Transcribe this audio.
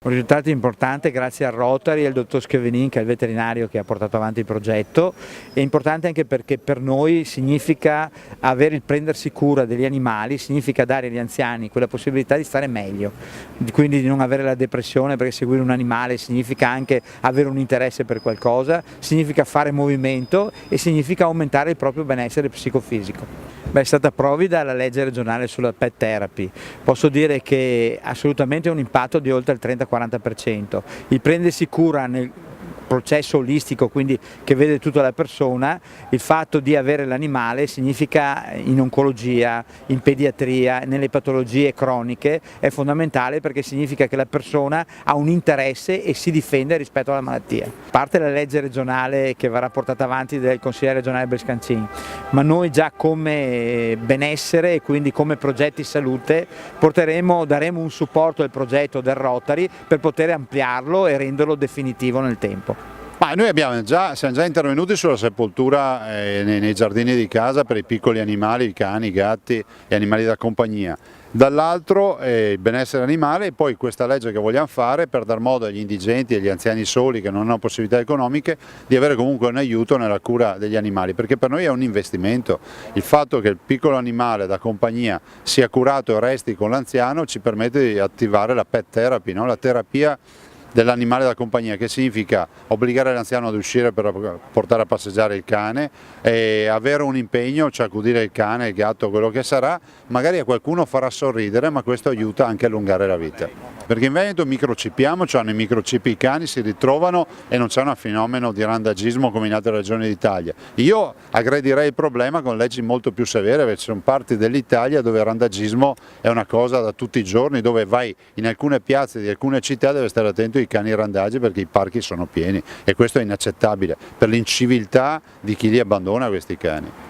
Un risultato importante grazie al Rotary e al dottor Schevenin, che è il veterinario che ha portato avanti il progetto. È importante anche perché per noi significa avere il prendersi cura degli animali, significa dare agli anziani quella possibilità di stare meglio, quindi di non avere la depressione, perché seguire un animale significa anche avere un interesse per qualcosa, significa fare movimento e significa aumentare il proprio benessere psicofisico. Beh, è stata provvida la legge regionale sulla pet therapy. Posso dire che assolutamente un impatto di oltre il 30-40%. Il prendersi cura nel processo olistico, quindi che vede tutta la persona, il fatto di avere l'animale significa in oncologia, in pediatria, nelle patologie croniche è fondamentale, perché significa che la persona ha un interesse e si difende rispetto alla malattia. A parte la legge regionale che verrà portata avanti dal Consiglio regionale Brescancin, ma noi già come benessere e quindi come progetti salute daremo un supporto al progetto del Rotary per poter ampliarlo e renderlo definitivo nel tempo. Ma noi siamo già intervenuti sulla sepoltura nei giardini di casa per i piccoli animali, i cani, i gatti e animali da compagnia. Dall'altro il benessere animale, e poi questa legge che vogliamo fare per dar modo agli indigenti e agli anziani soli che non hanno possibilità economiche di avere comunque un aiuto nella cura degli animali, perché per noi è un investimento. Il fatto che il piccolo animale da compagnia sia curato e resti con l'anziano ci permette di attivare la pet therapy, no? La terapia dell'animale da compagnia, che significa obbligare l'anziano ad uscire per portare a passeggiare il cane e avere un impegno, cioè accudire il cane, il gatto, quello che sarà. Magari a qualcuno farà sorridere, ma questo aiuta anche a allungare la vita. Perché in Veneto microchipiamo, hanno i microchip i cani, si ritrovano e non c'è un fenomeno di randagismo come in altre regioni d'Italia. Io aggredirei il problema con leggi molto più severe, perché ci sono parti dell'Italia dove il randagismo è una cosa da tutti i giorni, dove vai in alcune piazze di alcune città, deve stare attento ai cani randagi perché i parchi sono pieni, e questo è inaccettabile per l'inciviltà di chi li abbandona questi cani.